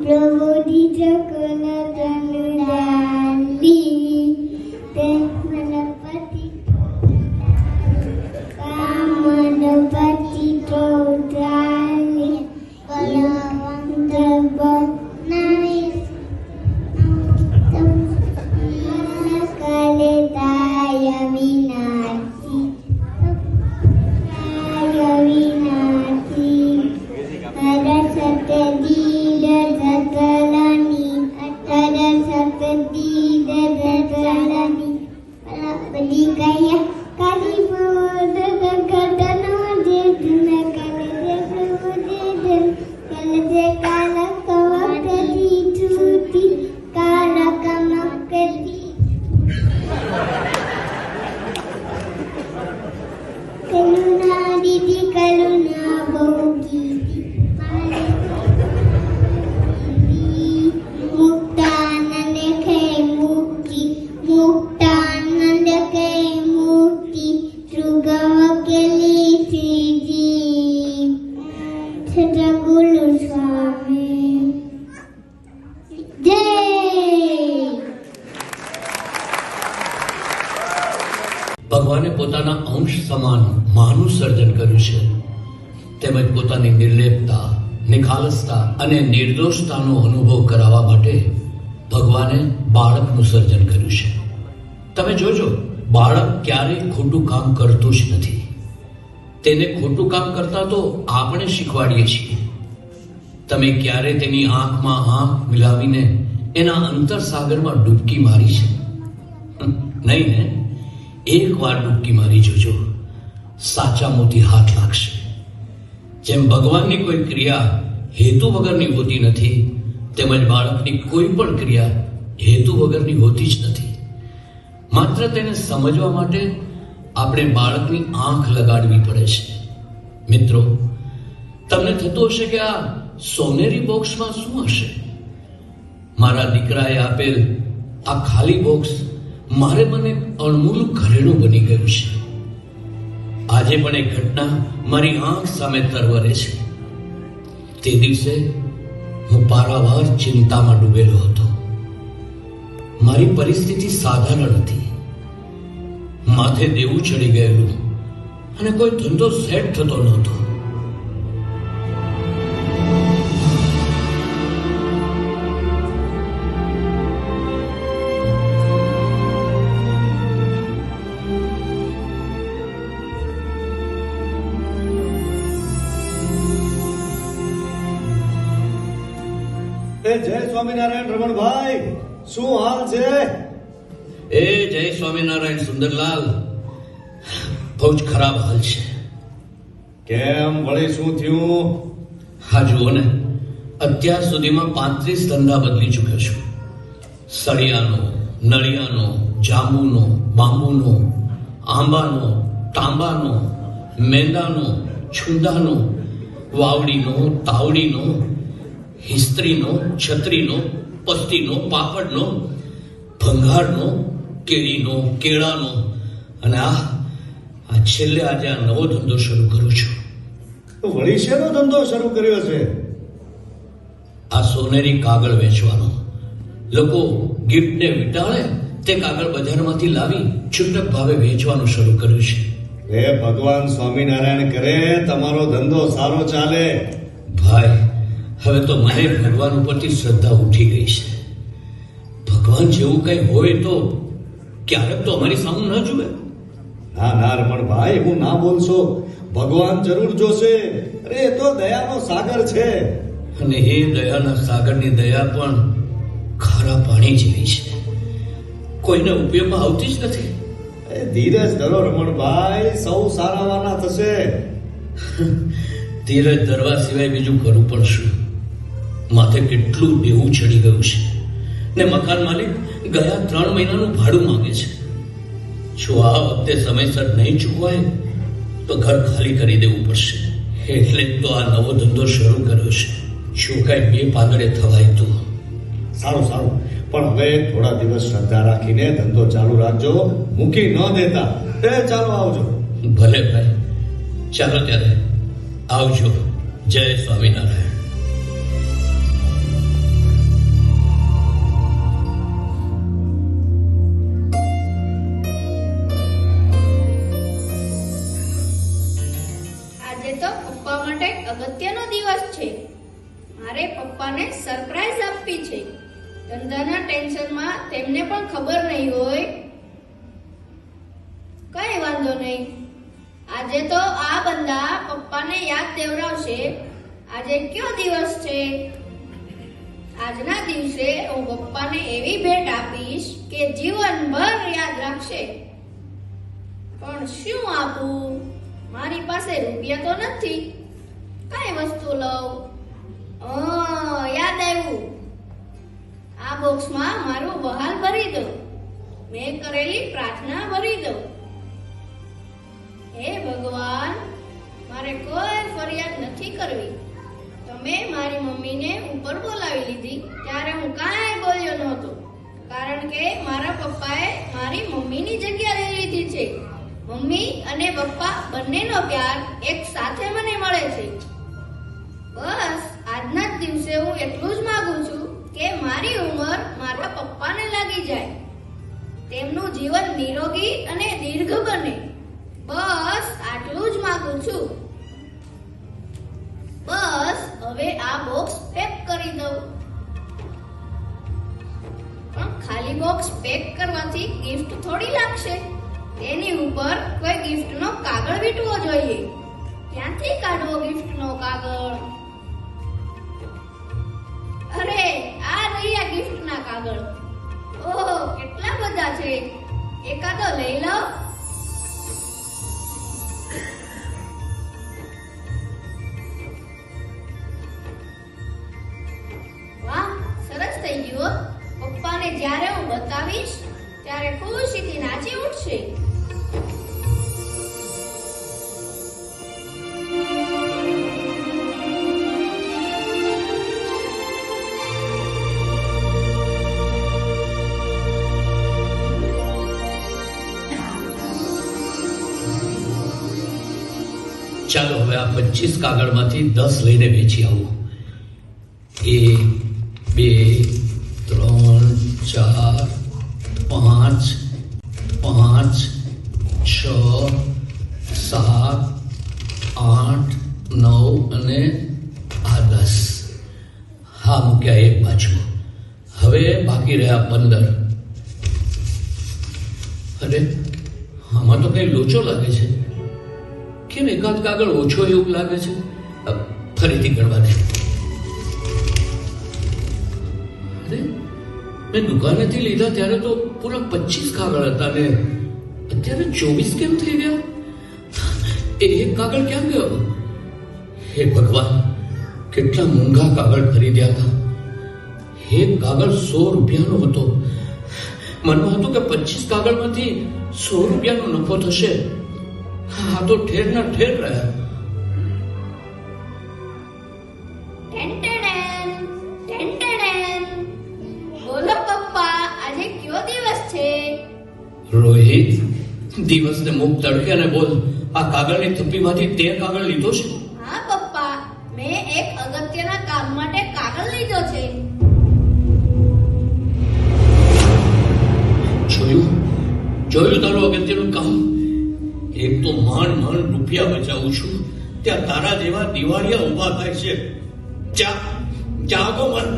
પ્રભુજી જગન્નાથની તે મનપતિ કામનપતિ ચૌધારી કલવંત બનાવી કાલે તાય વિનાશી ભગવાને પોતાના અંશ સમાન માનું સર્જન કર્યું છે, તેમજ પોતાની નિર્લેપતા, નિખાલસતા અને નિર્દોષતાનો અનુભવ કરાવવા માટે ભગવાને બાળકનું સર્જન કર્યું છે. તમે જોજો, બાળક ક્યારેય ખોટું કામ કરતું જ નથી. તેને ખોટું કામ કરતા તો આપણે શીખવાડીએ છીએ. તમે ક્યારે તેની આંખમાં આંખ મિલાવીને એના અંતરસાગરમાં ડૂબકી મારી છે? નહીં ને? એક વાર ડૂબકી મારી જોજો, સાચા મોતી હાથ લાગશે. જેમ ભગવાનની કોઈ ક્રિયા હેતુ વગરની હોતી નથી, તેમજ બાળકની કોઈ પણ ક્રિયા હેતુ વગરની હોતી જ નથી. માત્ર તેને સમજવા માટે આપણે બાળકની આંખ લગાડવી પડે છે. મિત્રો, તમને થતું હશે કે આ સોનેરી બોક્સમાં શું હશે? મારા દીકરાએ આપેલ આ ખાલી બોક્સ મારે મને અણમોલ ઘરેણું બની ગયું છે. આજે પણ એક ઘટના મારી આંખ સામે તરવરે છે. તે દિવસે હું પારાવાર ચિંતામાં ડૂબેલો હતો. મારી પરિસ્થિતિ સાધારણ હતી. માથે દેવું ચડી ગયેલું અને કોઈ ધંધો સેટ થતો નહોતો. જય સ્વામિનારાયણ રમણભાઈ, શું હાલ છે? એ જય સ્વામિનારાયણ સુંદરલાલ, બહુ જ ખરાબ હાલ છે. કેમ, વળી શું થયું? હા જુઓ ને, અત્યાર સુધીમાં 35 ધંધા બદલી ચૂક્યો છું. સળિયાનો, નળિયાનો, જાંબુનો, બાંબુનો, આંબાનો, તાંબાનો, મેંદાનો, છુંદાનો, વાવડીનો, તાવડીનો, હિસ્ત્રીનો, છત્રીનો, પસ્તીનો, પાપડનો, ભંગારનો, કેરીનો, કેળાનો અને આ છેલ્લે આજે આ નવો ધંધો શરૂ કરું છું. તો વળી શેનો ધંધો શરૂ કર્યો છે? આ સોનેરી કાગળ વેચવાનો. લોકો ગિફ્ટને વીંટાળે તે કાગળ બજારમાંથી લાવી છૂટક ભાવે વેચવાનું શરૂ કર્યું છે. હે ભગવાન સ્વામિનારાયણ કરે તમારો ધંધો સારો ચાલે. ભાઈ, હવે તો મને ભગવાન ઉપરથી શ્રદ્ધા ઉઠી ગઈ છે. ભગવાન જેવું કઈ હોય તો ક્યારેક તો અમારી સામે ન જુએ. ના ના રમણભાઈ, હું ના બોલશો. ભગવાન જરૂર જોશે. અરે એ તો દયાનો સાગર છે. અને એ દયાના સાગરની દયા પણ ખારા પાણી જેવી છે, કોઈને ઉપયોગમાં આવતી જ નથી. ધીરજ ધરો રમણભાઈ, સૌ સારાવાના થશે. ધીરજ ધરવા સિવાય બીજું કરું પણ શું? માથે કેટલું દેવું ચડી ગયું છે ને મકાન માલિક ગયા 3 મહિનાનું ભાડું માંગે છે. જો આ વખતે સમયસર નહીં ચૂકવાય તો ઘર ખાલી કરી દેવું પડશે. એટલે જ તો આ નવો ધંધો શરૂ કર્યો છે. શું કાંઈ 2 પાંદડે થવાય તો સારું સારું, પણ હવે થોડા દિવસ શ્રદ્ધા રાખીને ધંધો ચાલુ રાખજો, મૂકી ન દેતા. ચાલો આવજો. ભલે ભાઈ, ચાલો ત્યારે આવજો. જય સ્વામિનારાયણ. પપ્પાને સરપ્રાઈઝ આપવી છે. ધંધાના ટેન્શનમાં તેમને પણ ખબર નહીં હોય. કઈ વાંધો નહીં, આજે તો આ બંદા પપ્પાને યાદ દેવડાવશે. આજે કયો દિવસ છે? આજના દિવસે હું પપ્પાને એવી ભેટ આપીશ કે જીવનભર યાદ રાખશે. પણ શું આપું? મારી પાસે રૂપિયા તો નથી. કઈ વસ્તુ લઉં? યાદ આવ્યું, આ બોક્સમાં મારું બહાલ ભરી દો. મેં કરેલી પ્રાર્થના ભરી દો. હે ભગવાન, મારે કોઈ ફરિયાદ નથી કરવી. તમે મારી મમ્મીને ઉપર બોલાવી લીધી ત્યારે હું કાંઈ બોલ્યો નહોતો, કારણ કે મારા પપ્પાએ મારી મમ્મીની જગ્યા લઈ લીધી છે. મમ્મી અને પપ્પા બંનેનો પ્યાર એક સાથે મને મળે છે. બસ આજના જ દિવસે હું એટલું જ માંગુ છું કે મારી ઉંમર મારા પપ્પાને લાગી જાય, તેમનું જીવન નિરોગી અને દીર્ઘ બને. બસ આટલું જ માંગુ છું. બસ હવે આ બોક્સ પેક કરી દઉં. પણ ખાલી બોક્સ પેક કરવાથી ગિફ્ટ થોડી લાગશે. તેની ઉપર કોઈ ગિફ્ટનો કાગળ વીંટવો જોઈએ. ક્યાંથી કાઢવો ગિફ્ટનો કાગળ? અરે આ રહ્યા ગિફ્ટના કાગળ. ઓહો, કેટલા બધા છે! એકાદો લઈ લો. વાહ, સરસ થઈ ગયું. પપ્પાને જ્યારે હું બતાવીશ ત્યારે ખુશીથી નાચી ઉઠશે. ચાલો હવે આ 25 કાગળમાંથી 10 લઈને વેચી આવું. 1 2 3 4 5 5 6 7 8 9 અને આ 10. હા, મૂક્યા એક બાજુ. હવે બાકી રહ્યા 15. અરે આમાં તો કઈ લોચો લાગે છે. કેમ એકાદ કાગળ ઓછો એવું લાગે છે? ફરીથી ગણવા દે. અરે મેં દુકાનેથી લીધા ત્યારે તો પૂરા 25 કાગળ હતા ને અત્યારે 24 કેમ થઈ ગયા? એક કાગળ ક્યાં ગયો? હે ભગવાન, કેટલા મોંઘા કાગળ ખરીદ્યા હતા. એક કાગળ 100 રૂપિયાનો હતો. મનમાં હતું કે 25 કાગળમાંથી 100 રૂપિયાનો નફો થશે. હા તો ઠેરના ઠેર રહ્યા. બોલો પપ્પા, આજે કયો દિવસ છે? રોહિત, દિવસને મુખ તડકે અને બોલ, આ કાગળની થપ્પીમાંથી તે કાગળ લીધો છે? હા પપ્પા, મેં એક અગત્યના કામ માટે કાગળ લીધો છે. જોયું તારું અગત્યનું કામ? એક તો માંડ રૂપિયા બચાવું છું, ત્યાં તારા જેવા દિવાળિયા ઉભા થાય છે. જાગો મન.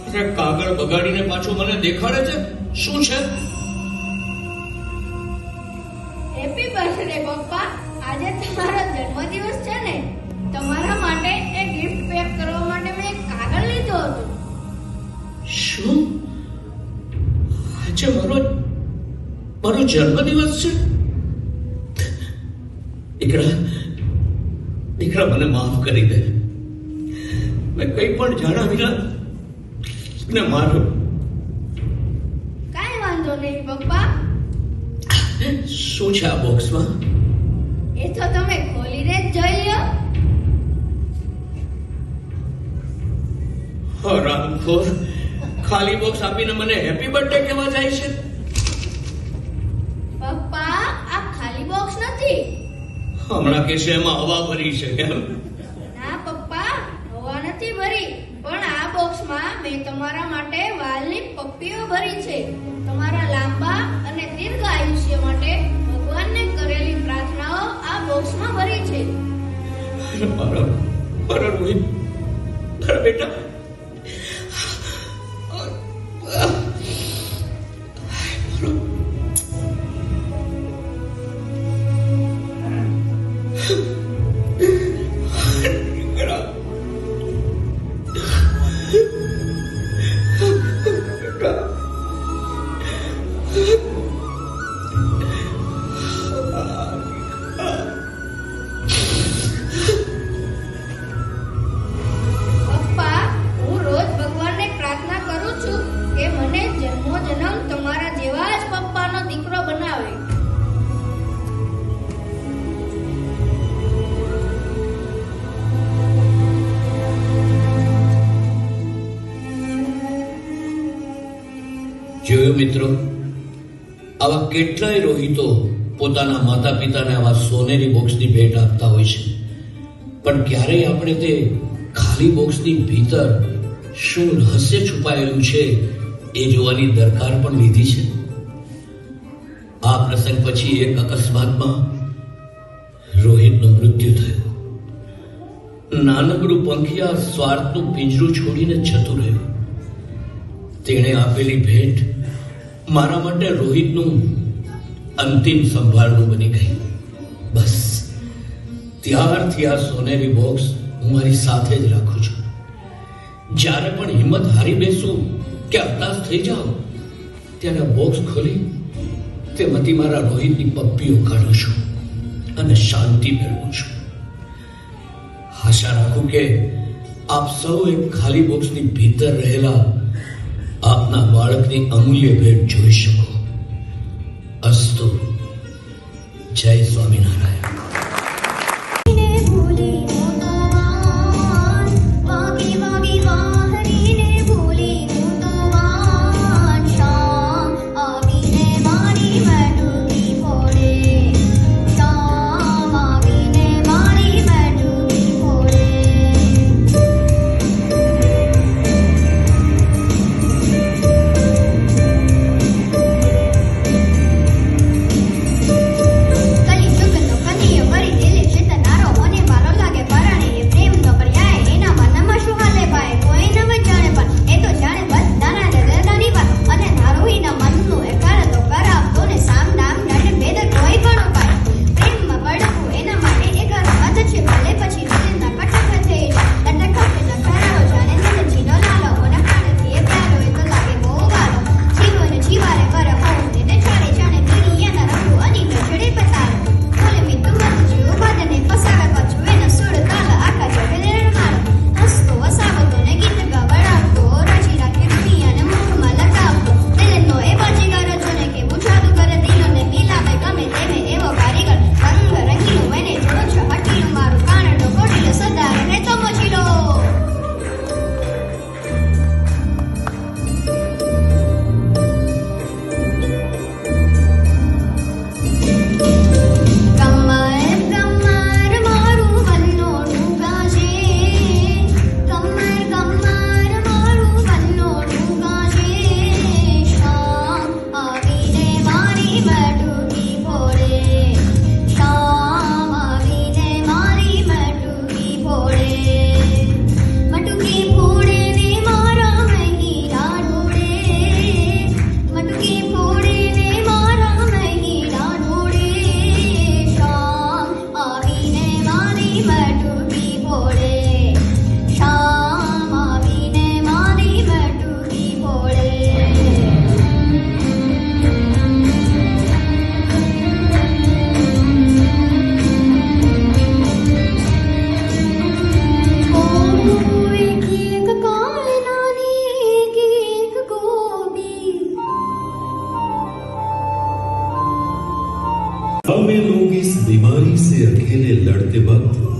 અરે કાગળ બગાડીને પાછું મને દેખાડે છે. શું છે? હેપી બર્થડે પપ્પા, આજે તમારો જન્મદિવસ છે ને, તમારા માટે એક ગિફ્ટ પેક કરવા માટે મેં એક કાગળ લીધો હતો. શું? આજે મારો જન્મદિવસ છે? દીકરા મને માફ કરી દે. મેં કંઈ પણ જાણ્યા વિના ને માર્યો. કાંઈ વાંધો નહીં પપ્પા. શું છે આ બોક્સમાં? એ તો તમે ખોલીને જ જોઈ લો. હરામખોર, ખાલી બોક્સ આપીને મને હેપી બર્થડે કહેવા જાય છે. પપ્પા, આ ખાલી બોક્સ નથી. હમણાં કે છે એમાં હવા ભરી છે કેમ? ના પપ્પા, હવા નથી ભરી, પણ આ બોક્સમાં મેં તમારા માટે વાલની પપ્પીઓ ભરી છે. તમારા લાંબા અને દીર્ઘ આયુષ્ય માટે ભગવાનને કરેલી પ્રાર્થનાઓ આ મારા મારા રોહિત, મારા બેટા. પપ્પા, હું રોજ ભગવાનને પ્રાર્થના કરું છું કે મને જન્મોજન્મ તમારા જેવા જ પપ્પાનો દીકરો બનાવે. જોયું મિત્રો, આવા કેટલાય રોહિતો પોતાના માતા પિતાને આવા સોનેરી બોક્સની ભેટ આપતા હોય છે, પણ ક્યારેય આપણે તે ખાલી બોક્સની ભીતર શું રહસ્ય છુપાયેલું છે એ જોવાની દરકાર પણ લીધી છે. આ પ્રસંગ પછી એક અકસ્માતમાં રોહિતનું મૃત્યુ થયું. નાનકડું પંખિયા સ્વાર્થનું પિંજરું છોડીને જતું રહ્યું. તેણે આપેલી ભેટ મારા માટે રોહિતનું અંતિમ સંભાળનું બની ગઈ. બસ ત્યારથી આ સોનેરી બોક્સ હું મારી સાથે જ રાખું છું. જ્યારે પણ હિંમત હારી બેસું કે હતાશ થઈ જાઉં, ત્યારે બોક્સ ખોલી તેમાંથી મારા રોહિતની પપ્પીઓ કાઢું છું અને શાંતિ મેળવું છું. આશા રાખું કે આપ સૌ એક ખાલી બોક્સની ભીતર રહેલા આપના બાળકની અમૂલ્ય ભેટ જોઈ શકો. અસ્તુ. જય સ્વામિનારાયણ. में लोग इस बीमारी से अकेले लड़ते वक्त